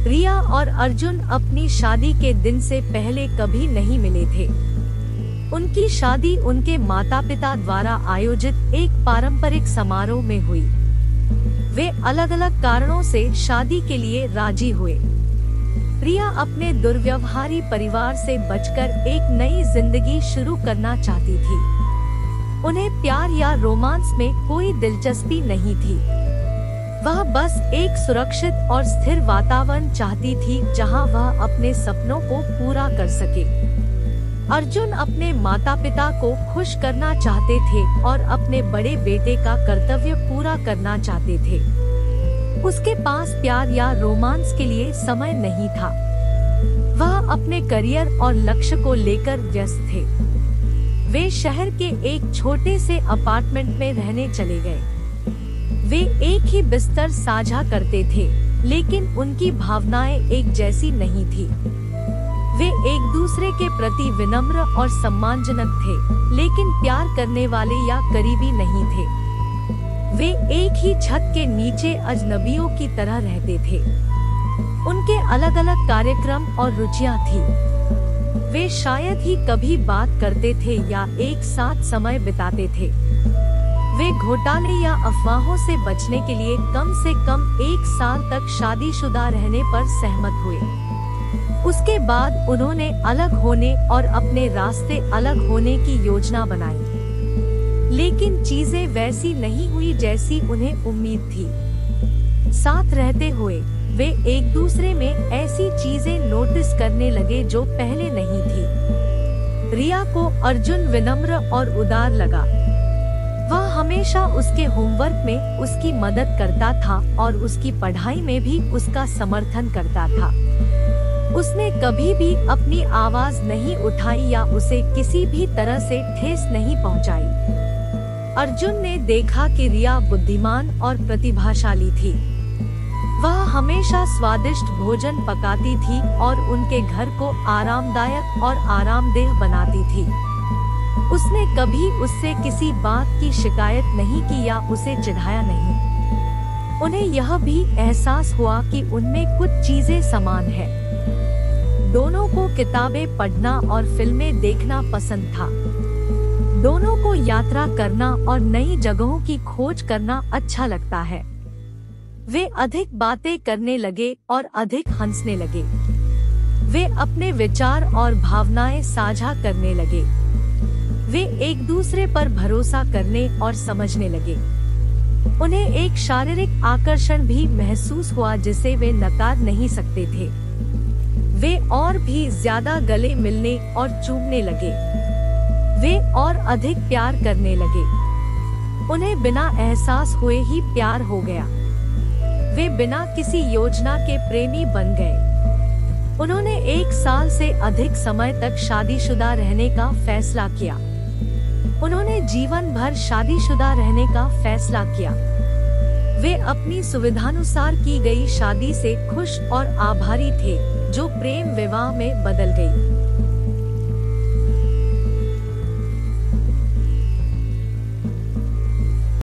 रिया और अर्जुन अपनी शादी के दिन से पहले कभी नहीं मिले थे। उनकी शादी उनके माता-पिता द्वारा आयोजित एक पारंपरिक समारोह में हुई। वे अलग-अलग कारणों से शादी के लिए राजी हुए। रिया अपने दुर्व्यवहारी परिवार से बचकर एक नई जिंदगी शुरू करना चाहती थी। उन्हें प्यार या रोमांस में कोई दिलचस्पी नहीं थी। वह बस एक सुरक्षित और स्थिर वातावरण चाहती थी जहां वह अपने सपनों को पूरा कर सके। अर्जुन अपने माता-पिता को खुश करना चाहते थे और अपने बड़े बेटे का कर्तव्य पूरा करना चाहते थे। उसके पास प्यार या रोमांस के लिए समय नहीं था। वह अपने करियर और लक्ष्य को लेकर व्यस्त थे। वे शहर के एक छोटे से अपार्टमेंट में रहने चले गए। वे एक ही बिस्तर साझा करते थे, लेकिन उनकी भावनाएं एक जैसी नहीं थी। वे एक दूसरे के प्रति विनम्र और सम्मानजनक थे, लेकिन प्यार करने वाले या करीबी नहीं थे। वे एक ही छत के नीचे अजनबियों की तरह रहते थे। उनके अलग-अलग कार्यक्रम और रुचियां थी। वे शायद ही कभी बात करते थे या एक साथ समय बिताते थे। वे घोटाले या अफवाहों से बचने के लिए कम से कम 1 साल तक शादीशुदा रहने पर सहमत हुए। उसके बाद उन्होंने अलग होने और अपने रास्ते अलग होने की योजना बनाई। लेकिन चीजें वैसी नहीं हुई जैसी उन्हें उम्मीद थी। साथ रहते हुए वे एक दूसरे में ऐसी चीजें नोटिस करने लगे जो पहले नहीं थी। रिया को अर्जुन विनम्र और उदार लगा। वह हमेशा उसके होमवर्क में उसकी मदद करता था और उसकी पढ़ाई में भी उसका समर्थन करता था। उसने कभी भी अपनी आवाज नहीं उठाई या उसे किसी भी तरह से ठेस नहीं पहुंचाई। अर्जुन ने देखा कि रिया बुद्धिमान और प्रतिभाशाली थी। वह हमेशा स्वादिष्ट भोजन पकाती थी और उनके घर को आरामदायक और आरामदेह बनाती थी। उसने कभी उससे किसी बात की शिकायत नहीं की या उसे चिढ़ाया नहीं। उन्हें यह भी एहसास हुआ कि उनमें कुछ चीजें समान है। दोनों को किताबें पढ़ना और फिल्में देखना पसंद था। दोनों को यात्रा करना और नई जगहों की खोज करना अच्छा लगता है। वे अधिक बातें करने लगे और अधिक हंसने लगे। वे अपने विचार और भावनाएं साझा करने लगे। वे एक दूसरे पर भरोसा करने और समझने लगे। उन्हें एक शारीरिक आकर्षण भी महसूस हुआ जिसे वे नकार नहीं सकते थे। वे और भी ज्यादा गले मिलने और चूमने लगे। वे और अधिक प्यार करने लगे। उन्हें बिना एहसास हुए ही प्यार हो गया। वे बिना किसी योजना के प्रेमी बन गए। उन्होंने 1 साल से अधिक समय तक शादीशुदा रहने का फैसला किया। उन्होंने जीवन भर शादीशुदा रहने का फैसला किया। वे अपनी सुविधानुसार की गई शादी से खुश और आभारी थे, जो प्रेम विवाह में बदल गई।